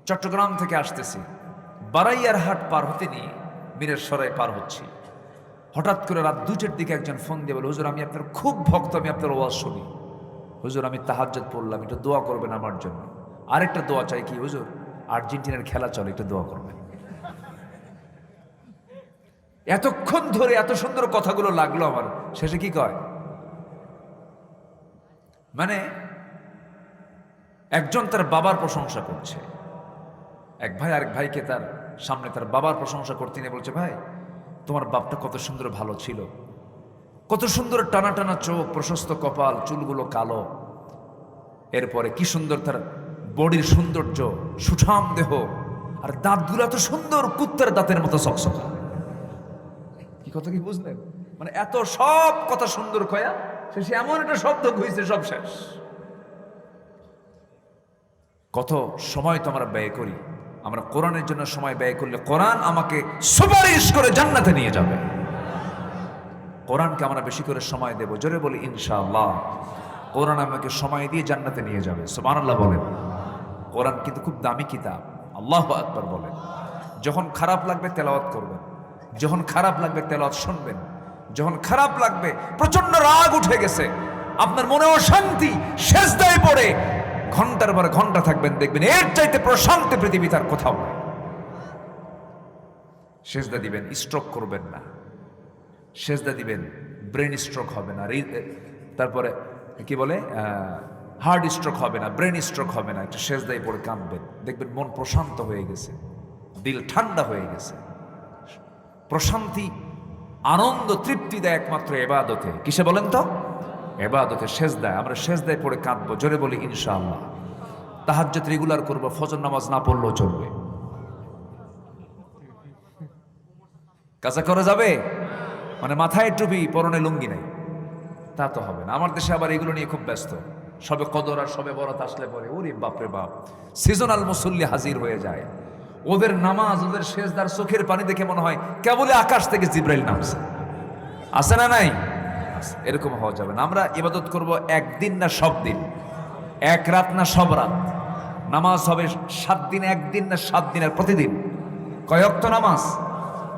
চট্টগ্রাম থেকে আসতেছি, বারাইয়ার হাট পার হতে নিয়ে মীরের সরাই পার হচ্ছি। হঠাৎ করে রাত 2টার দিকে একজন ফোন দিয়ে বলে, হুজুর আমি আপনার খুব ভক্ত, আমি আপনার ওয়াজ শুনি। হুজুর আমি তাহাজ্জুদ পড়লাম, একটু দোয়া করবেন আমার জন্য। আরেকটা দোয়া চাই। কি হুজুর? আর্জেন্টিনার খেলা চলে, একটু দোয়া করবেন। এতক্ষণ ধরে এত সুন্দর কথাগুলো লাগলো আমার, শেষে কি কয়? মানে একজন তার বাবার প্রশংসা করছে, এক ভাই আরেক ভাইকে তার সামনে তার বাবার প্রশংসা করতে নিয়ে বলছে, ভাই তোমার বাপটা কত সুন্দর ভালো ছিল, কত সুন্দর টানা টানা চোখ, প্রশস্ত কপাল, চুলগুলো কালো, এরপরে কি সুন্দর তার বডির সৌন্দর্য, সুঠাম দেহ, আর দাঁতগুলো এত সুন্দর কুত্তার দাঁতের মতো চকচকা। কি কথা কি বুঝলেন? মানে এত সব কথা সুন্দর কয়া শেষে এমন একটা শব্দ খুঁজছে, সব শেষ। কত সময় তো আমরা ব্যয় করি। আমরা কোরআনের জন্য সময় ব্যয় করলে কোরআন আমাকে সুপারিশ করে জান্নাতে নিয়ে যাবে। কোরআনকে আমরা বেশি করে সময় দেব, জোরে বলি ইনশাআল্লাহ। কোরআন আমাকে সময় দিয়ে জান্নাতে নিয়ে যাবে, সুবহানাল্লাহ বলেন। কোরআন কিন্তু খুব দামি কিতাব, আল্লাহু আকবার বলেন। যখন খারাপ লাগবে তেলাওয়াত করবেন, যখন খারাপ লাগবে তেলাওয়াত শুনবেন, যখন খারাপ লাগবে প্রচন্ড রাগ উঠে গেছে, আপনার মনে অশান্তি, সেজদায় পড়ে ঘন্টার পর ঘন্টা থাকবেন, দেখবেন এর চাইতে প্রশান্তি পৃথিবী তার কোথাও নেই। সেজদা দিবেন, স্ট্রোক করবেন না। সেজদা দিবেন, ব্রেন স্ট্রোক হবে না। তারপরে কি বলে, হার্ট স্ট্রোক হবে না, ব্রেন স্ট্রোক হবে না। একটা সেজদায় পড়ে কাঁদবেন, দেখবেন মন প্রশান্ত হয়ে গেছে, দিল ঠান্ডা হয়ে গেছে। প্রশান্তি, আনন্দ, তৃপ্তি দেয় একমাত্র ইবাদতে। কিসে বলেন তো? ইবাদতে, সেজদায়। আমরা সেজদায় পড়ে কাঁদবো, জোরে বলি ইনশাআল্লাহ। তাহাজ্জুদ রেগুলার করবো, ফজর নামাজ না পড়লেও চলবে। কাজা করে যাবে মানে মাথায় টুপি, পরনে লুঙ্গি নাই, তা তো হবে না। আমার দেশে আবার এগুলো নিয়ে খুব ব্যস্ত। সবে কদর আর সবে বরাত আসলে পরে ওরে বাপরে বাপ, সিজনাল মুসল্লি হাজির হয়ে যায়। ওদের নামাজ, ওদের সেজদার চোখের পানি দেখে মনে হয় কেবলই আকাশ থেকে জিব্রাইল নামছে। আছে না নাই? এরকম হওয়া যাবে না। আমরা ইবাদত করব একদিন না সব দিন, এক রাত না সব রাত। নামাজ হবে 7 দিন, একদিন না 7 দিনের প্রতিদিন। কয় ওয়াক্ত নামাজ?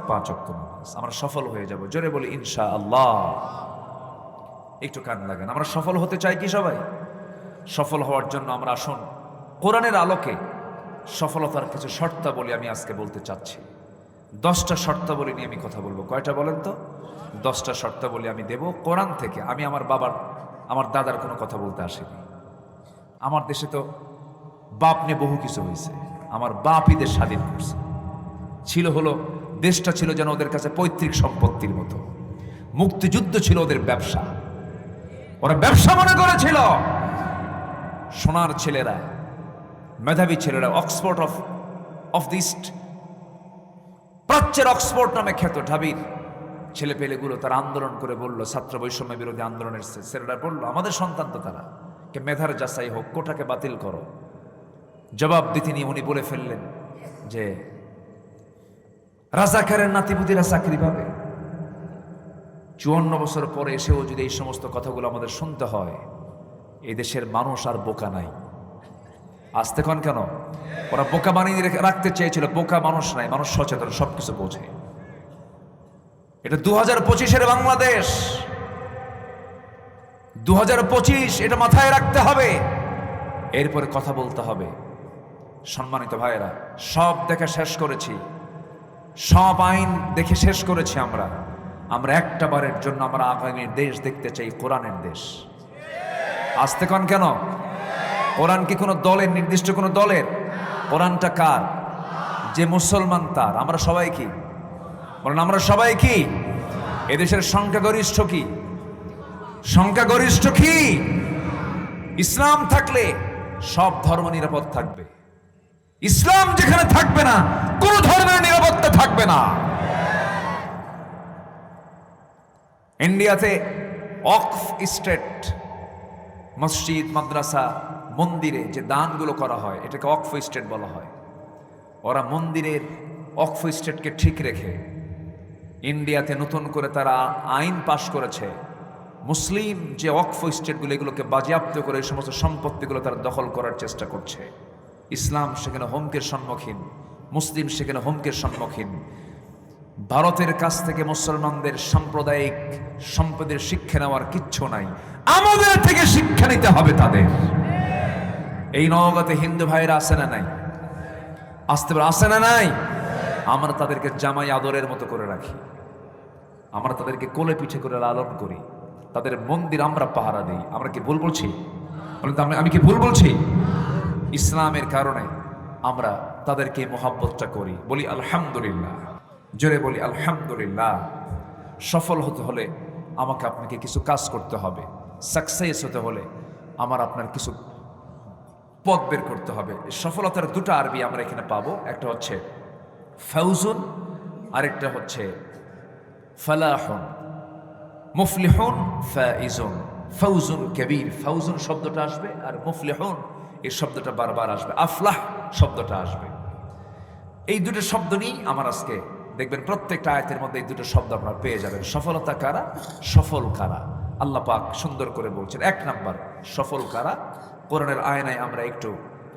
5 ওয়াক্ত নামাজ। আমরা সফল হয়ে যাব, জোরে বলি ইনশাআল্লাহ। একটু কান লাগান। আমরা সফল হতে চাই কি সবাই? সফল হওয়ার জন্য আমরা আসুন কোরআনের আলোকে সফলতার কিছু শর্তাবলী আমি আজকে বলতে চাচ্ছি। 10টা শর্তাবলী নিয়ে আমি কথা বলবো। কয়টা বলেন তো? 10টা শর্তাবলী আমি দেব কোরআন থেকে। আমি আমার বাবার, আমার দাদার কোনো কথা বলতে আসিনি। আমার দেশে তো বাপ নিয়ে বহু কিছু হয়েছে। আমার বাপই দেশ স্বাধীন করছে। ছিল হলো, দেশটা ছিল যেন ওদের কাছে পৈতৃক সম্পত্তির মতো। মুক্তিযুদ্ধ ছিল ওদের ব্যবসা, ওরা ব্যবসা মনে করেছিল। সোনার ছেলেরা, মেধাবী ছেলেরা, অক্সফোর্ড অফ দি ইস্ট, প্রাচ্যের অক্সফোর্ড নামে খ্যাত ঢাবির ছেলেপেলেগুলো তারা আন্দোলন করে বলল, ছাত্র বৈষম্য বিরোধী আন্দোলনের ছেলেরা বলল, আমাদের সন্তান তো তারা, কে মেধার যাচাই হোক, কোটাকে বাতিল করো। জবাব দিতে নিয়ে উনি বলে ফেললেন যে রাজাকারের নাতিপুতিরা চাকরি পাবে। 54 বছর পরে এসেও যদি এই সমস্ত কথাগুলো আমাদের শুনতে হয়, এই দেশের মানুষ আর বোকা নাই। আসতে কন কেন? ওরা বোকা বানিয়ে রাখতে চেয়েছিল। বোকা মানুষ নাই, মানুষ সচেতন, সবকিছু বোঝে। এটা 2025-এর বাংলাদেশ, 2025, এটা মাথায় রাখতে হবে। এরপরে কথা বলতে হবে। সম্মানিত ভাইয়েরা, সব দেখে শেষ করেছি, সব আইন দেখে শেষ করেছি। আমরা একটা বারের জন্য আমরা আগামীর দেশ দেখতে চাই, কোরআনের দেশ। আসতে কন কেন? কোরআন কি কোনো দলের, নির্দিষ্ট কোনো দলের? কোরআনটা কার? যে মুসলমান তার। আমরা সবাই কি বলেন? আমরা সবাই কি? এদেশের সংখ্যাগরিষ্ঠ কি? সংখ্যাগরিষ্ঠ কি? ইসলাম থাকলে সব ধর্ম নিরাপদ থাকবে। ইসলাম যেখানে থাকবে না, কোন ধর্মের নিরাপত্তা থাকবে না। ইন্ডিয়াতে ওয়াকফ স্টেট, মসজিদ, মাদ্রাসা, মন্দিরে যে দানগুলো করা হয়, এটাকে ওয়াকফ স্টেট বলা হয়। ওরা মন্দিরের ওয়াকফ স্টেটকে ঠিক রেখে ইন্ডিয়াতে নতুন করে তারা আইন পাশ করেছে, মুসলিম যে ওয়াকফ স্টেটগুলো, এগুলোকে বাজেয়াপ্ত করে এই সমস্ত সম্পত্তিগুলো তারা দখল করার চেষ্টা করছে। ইসলাম সেখানে হুমকির সম্মুখীন, মুসলিম সেখানে হুমকির সম্মুখীন। ভারতের কাছ থেকে মুসলমানদের সাম্প্রদায়িক সম্পদের শিক্ষা নেওয়ার কিচ্ছু নাই, আমাদের থেকে শিক্ষা নিতে হবে তাদের। এই নওগাঁতে হিন্দু ভাইরা আছে না নাই? আসতে পারে, আছে না নাই? আমরা তাদেরকে জামাই আদরের মতো করে রাখি, আমরা তাদেরকে কোলে পিঠে করে লালন করি, তাদের মন্দির আমরা পাহারা দিই। আমরা কি ভুল বলছি? আমি কি ভুল বলছি? ইসলামের কারণে আমরা তাদেরকে মোহাব্বতটা করি। বলি আলহামদুলিল্লাহ, জোরে বলি আলহামদুলিল্লাহ। সফল হতে হলে আমাকে আপনাকে কিছু কাজ করতে হবে। সাকসেস হতে হলে আমার আপনার কিছু পথ বের করতে হবে। সফলতার দুটো আরবি আমরা এখানে পাবো, একটা হচ্ছে ফাউজুন, আরেকটা হচ্ছে ফালাহুন। মুফলিহুন, ফাইজুন। ফাউজুন কবীর, ফাউজুন শব্দটা আসবে, আর মুফলিহুন এই শব্দটা বারবার আসবে, আফলাহ শব্দটা আসবে। এই দুটো শব্দ নিয়েই আমার আজকে দেখবেন প্রত্যেকটা আয়াতের মধ্যে এই দুটো শব্দ আপনারা পেয়ে যাবেন। সফলতা কারা, সফল কারা, আল্লাহ পাক সুন্দর করে বলছেন। 1 নাম্বার সফল কারা, কোরআনের আয়নায় আমরা একটু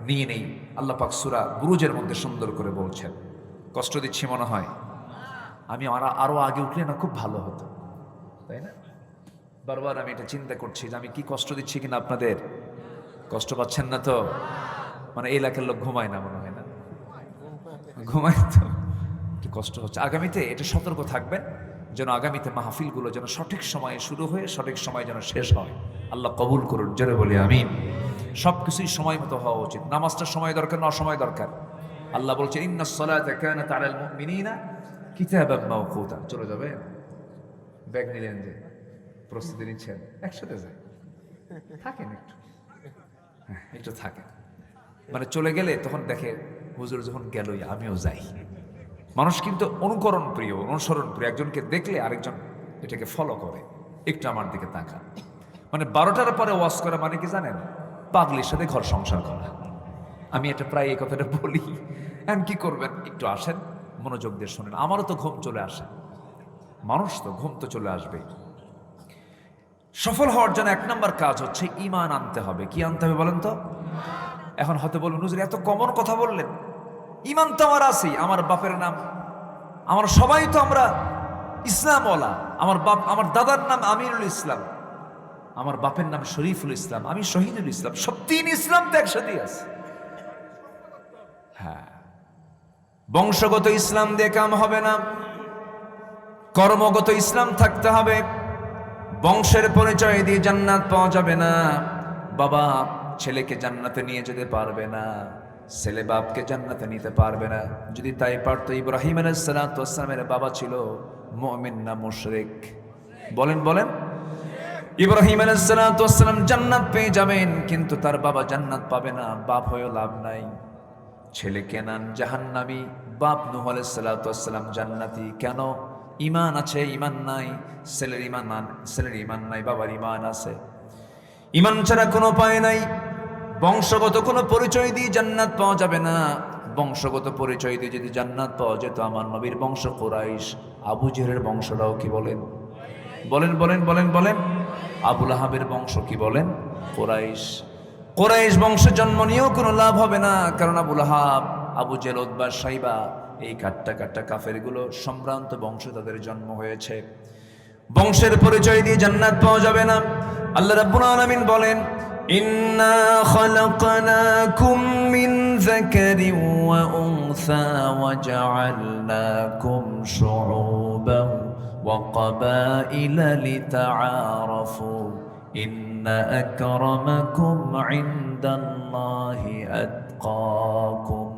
নিয়ে নেই। আল্লাহ পাক সূরা বুরুজের মধ্যে সুন্দর করে বলছেন। কষ্ট দিচ্ছি মনে হয়? আমি আরো আগে উঠলে না খুব ভালো হতো, তাই না? বারবার আমি এটা চিন্তা করছি যে আমি কি কষ্ট দিচ্ছি কিনা আপনাদের। কষ্ট পাচ্ছেন না তো? মানে এই এলাকার লোক ঘুমায় না মনে হয়, না ঘুমায় তো, কি কষ্ট হচ্ছে। আগামীতে এটা সতর্ক থাকবেন যেন আগামীতে মাহফিলগুলো যেন সঠিক সময়ে শুরু হয়ে সঠিক সময় যেন শেষ হয়। আল্লাহ কবুল করুন, জোরে বলি আমিন। সবকিছুই সময় মতো হওয়া উচিত। নামাজটা সময় দরকার না অসময় দরকার? আল্লাহ বলছেন ইন্নাস সালাতা কানাত আলাল মুমিনিনা কিতাবাম মাওকুতা। চলে যাবে? ব্যাগ নিলেন যে প্রস্তুতি নিচ্ছেন, একসাথে যায় থাকেন একটু, হ্যাঁ একটু থাকেন। মানে চলে গেলে তখন দেখে হুজুর যখন গেলই আমিও যাই। মানুষ কিন্তু অনুকরণ প্রিয়, অনুসরণ প্রিয়। একজনকে দেখলে আরেকজন এটাকে ফলো করে, একটু আমার দিকে তাকান। মানে 12টার পরে ওয়াজ করা মানে কি জানেন? পাগলির সাথে ঘর সংসার করা। আমি এটা প্রায় এই কথাটা বলি। এখন কি করবেন? একটু আসেন, মনোযোগ দিয়ে শোনেন। আমারও তো ঘুম চলে আসে, মানুষ তো ঘুম তো চলে আসবে। সফল হওয়ার জন্য 1 নাম্বার কাজ হচ্ছে ঈমান আনতে হবে। কি আনতে হবে বলেন তো? এখন হয়তো বলুন হুজুর এত কমন কথা বললেন, ঈমান তো আমার আছেই। আমার বাপের নাম, আমার সবাই তো আমরা ইসলামওয়ালা। আমার দাদার নাম আমিনুল ইসলাম, আমার বাপের নাম শরীফুল ইসলাম, আমি শহীদুল ইসলাম। সব 3 ইসলাম তো একসাথেই আছে। হ্যাঁ, বংশগত ইসলাম দিয়ে কাম হবে না, কর্মগত ইসলাম থাকতে হবে। বংশের পরিচয় দিয়ে জান্নাত পাওয়া যাবে না। বাবা ছেলেকে জান্নাতে নিয়ে যেতে পারবে না, ছেলে বাপকে জান্নাতে নিতে পারবে না। যদি তাই পারতো, ইব্রাহিম আলাইহিস সালামের বাবা ছিল মুমিন না মুশরিক? বলেন বলেন। ইব্রাহিম আলাইহিস সালাতু ওয়াস সালাম জান্নাত পেয়ে যাবেন, কিন্তু তার বাবা জান্নাত পাবে না। বাপ হয়েও লাভ নাই। ছেলে কেনান জাহান্নামী, বাপ নূহ আলাইহিস সালাতু ওয়াস সালাম জান্নাতি। কেন? ঈমান আছে, ঈমান নাই। ছেলের ঈমান নাই, বাবার ঈমান আছে। ঈমান ছাড়া কোনো উপায় নাই। বংশগত কোনো পরিচয় দিয়ে জান্নাত পাওয়া যাবে না। বংশগত পরিচয় দিয়ে যদি জান্নাত পাওয়া যেত, আমার নবীর বংশ কুরাইশ, আবু জেহেলের বংশটাও কি বলেন? বলেন বলেন বলেন বলেন। আবু লাহাবের বংশ কি বলেন? কুরাইশ। কুরাইশ বংশে জন্ম নিয়েও কোনো লাভ হবে না, কারণ আবু লাহাব, আবু জেহেল, উতবা, সাইবা, এই কাট্টা কাট্টা কাফেরগুলো সম্ভ্রান্ত বংশে তাদের জন্ম হয়েছে। বংশের পরিচয় দিয়ে জান্নাত পাওয়া যাবে না। আল্লাহ রাব্বুল আলামিন বলেন, ইন্না খালাকনাকুম মিন যাকারিন ওয়া উনসা ওয়া জাআলনাকুম শুউবান ওয়া ক্বাবাইলা লিতাআরাফু ইন্না আকরামাকুম ইনদাল্লাহি আতকাকুম।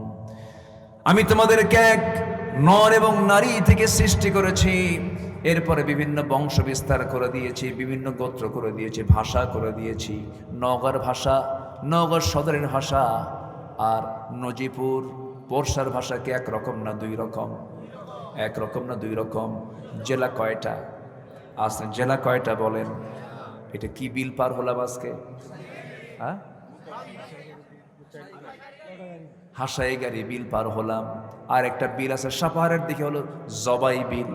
আমি তোমাদেরকে এক নর এবং নারী থেকে সৃষ্টি করেছি, এরপরে বিভিন্ন বংশ বিস্তার করে দিয়েছি, বিভিন্ন গোত্র করে দিয়েছি, ভাষা করে দিয়েছি। নওগাঁর ভাষা, নওগাঁ সদরের ভাষা আর নজিপুর পোরশার ভাষা কি একরকম না দুই রকম? একরকম না দুই রকম? জেলা কয়টা? আসলে জেলা কয়টা বলেন? এটা কি বিল পার হলাম আজকে? হ্যাঁ, হাসাই গাড়ি বিল পার হলাম। আর একটা বিল আছে সাপাহারের দিকে, হলো জবাই বিল।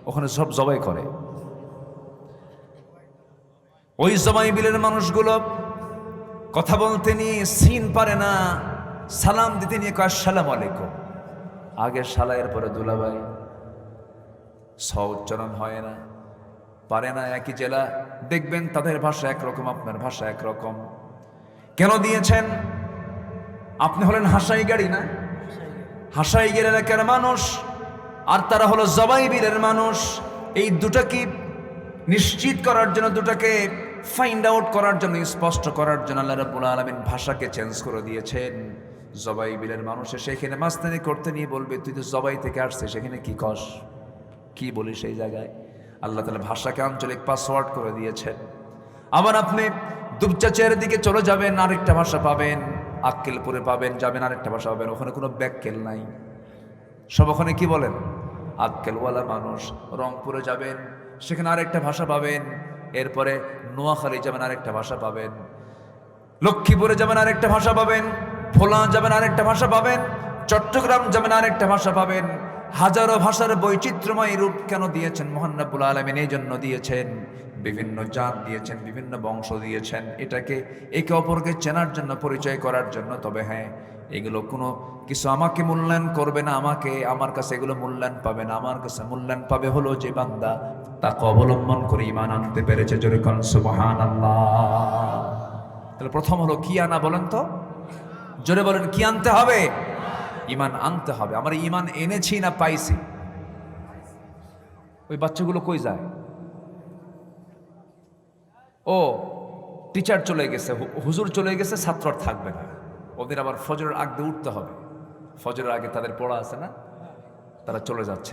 ওখানে সব জবাই করে। ওই জবাই বিলের মানুষগুলো কথা বলতে নিয়ে সিন পারে না, সালাম দিতে নিয়ে কয় আসসালামু আলাইকুম। আগে সালাইয়ের পরে দুলাভাই, স উচ্চারণ হয় না, পারে না। একই জেলা, দেখবেন তাদের ভাষা একরকম, আপনার ভাষা একরকম। কেন দিয়েছেন? আপনি হলেন হাসাই গাড়ি না, হাসাই গের এলাকার মানুষ, আর তারা হলো জবাইবিলের মানুষ। এই দুটাকে নিশ্চিত করার জন্য, দুটাকে ফাইন্ড আউট করার জন্য, স্পষ্ট করার জন্য আল্লাহ রাব্বুল আলামিন ভাষাকে চেঞ্জ করে দিয়েছেন। জবাইবিলের মানুষ সেখানে মাস্তানি করতে নিয়ে বলবে, তুই তো জবাই থেকে আসছিস, সেখানে কি কস, কি বলিস সেই জায়গায়? আল্লাহ তাআলা ভাষাকে আঞ্চলিক পাসওয়ার্ড করে দিয়েছেন। আবার আপনি দুপচাচের দিকে চলে যাবেন, আরেকটা ভাষা পাবেন। আক্কেলপুরে পাবেন, যাবেন, আরেকটা ভাষা পাবেন। ওখানে কোনো ব্যাককেল নাই, সব ওখানে কি বলেন? আক্কেলওয়ালা মানুষ। রংপুরে যাবেন, সেখানে আরেকটা ভাষা পাবেন। এরপরে নোয়াখালী যাবেন, আরেকটা ভাষা পাবেন। লক্ষ্মীপুরে যাবেন, আরেকটা ভাষা পাবেন। ভোলা যাবেন, আরেকটা ভাষা পাবেন। চট্টগ্রাম যাবেন, আরেকটা ভাষা পাবেন। হাজারো ভাষার বৈচিত্র্যময় রূপ কেন দিয়েছেন মহান রব্বুল আলামিন? এই জন্য দিয়েছেন, বিভিন্ন জাত দিয়েছেন, বিভিন্ন বংশ দিয়েছেন, এটাকে একে অপরকে চেনার জন্য, পরিচয় করার জন্য। তবে হ্যাঁ, এগুলো কোনো কিছু আমাকে মূল্যায়ন করবে না, আমার কাছে এগুলো মূল্যায়ন পাবে না। আমার কাছে মূল্যায়ন পাবে হলো যে বান্দা তাকে অবলম্বন করে ঈমান আনতে পেরেছে। জোরে কোন সুবহানাল্লাহ। তাহলে প্রথম হলো কি আনা বলেন তো? জোরে বলেন, কি আনতে হবে? ঈমান আনতে হবে। আমরা ঈমান এনেছি না পাইছি? ওই বাচ্চাগুলো কই যায়? ও টিচার চলে গেছে, হুজুর চলে গেছে, ছাত্র আর থাকবে না। ওদের আবার ফজরের আগে উঠতে হবে। ফজরের আগে তাদের পড়া আছে না, তারা চলে যাচ্ছে।